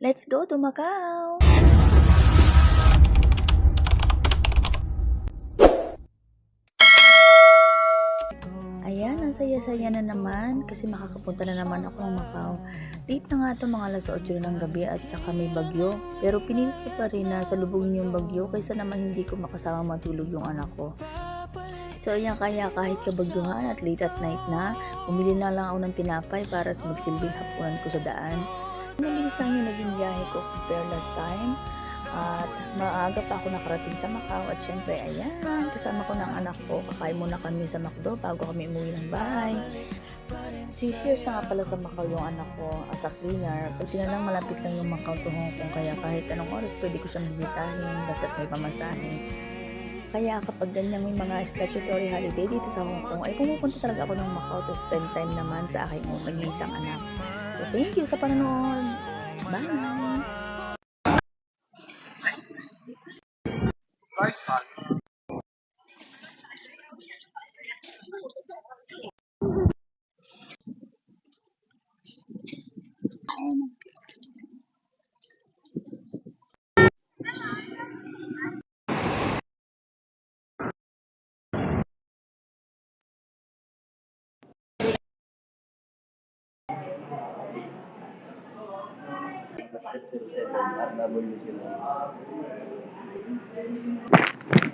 Let's go to Macau! Ayan, ang saya-saya na naman kasi makakapunta na naman ako ng Macau. Late na nga ito, mga alas 8 ng gabi at saka may bagyo. Pero pinilit ko pa rin na salubungin yung bagyo kaysa naman hindi ko makasama matulog yung anak ko. So ayan, kaya kahit kabagyuhan at late at night na, bumili na lang ako ng tinapay para magsilbing hapunan ko sa daan. Mabilis lang yung naging biyahe ko compare last time. At maaga pa ako nakarating sa Macau at syempre ayan, kasama ko ng anak ko, kakain muna kami sa McDo bago kami umuwi ng bahay. 6 years na nga pala sa Macau yung anak ko as a cleaner. Pag tinalang malapit lang yung Macau to Hong Kong, kaya kahit anong oras pwede ko siyang bisitahin basta't may pamasahe. Kaya kapag ganyan may mga statutory holiday dito sa Hong Kong, ay pumupunta talaga ako ng Macau to spend time naman sa aking mag-iisang anak. So thank you sa panonood. Bye!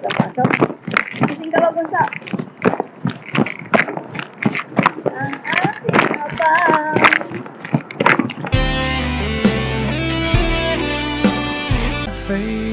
Pasok. Kasing ka ba, Bunsa? Ang ating abang. Afraid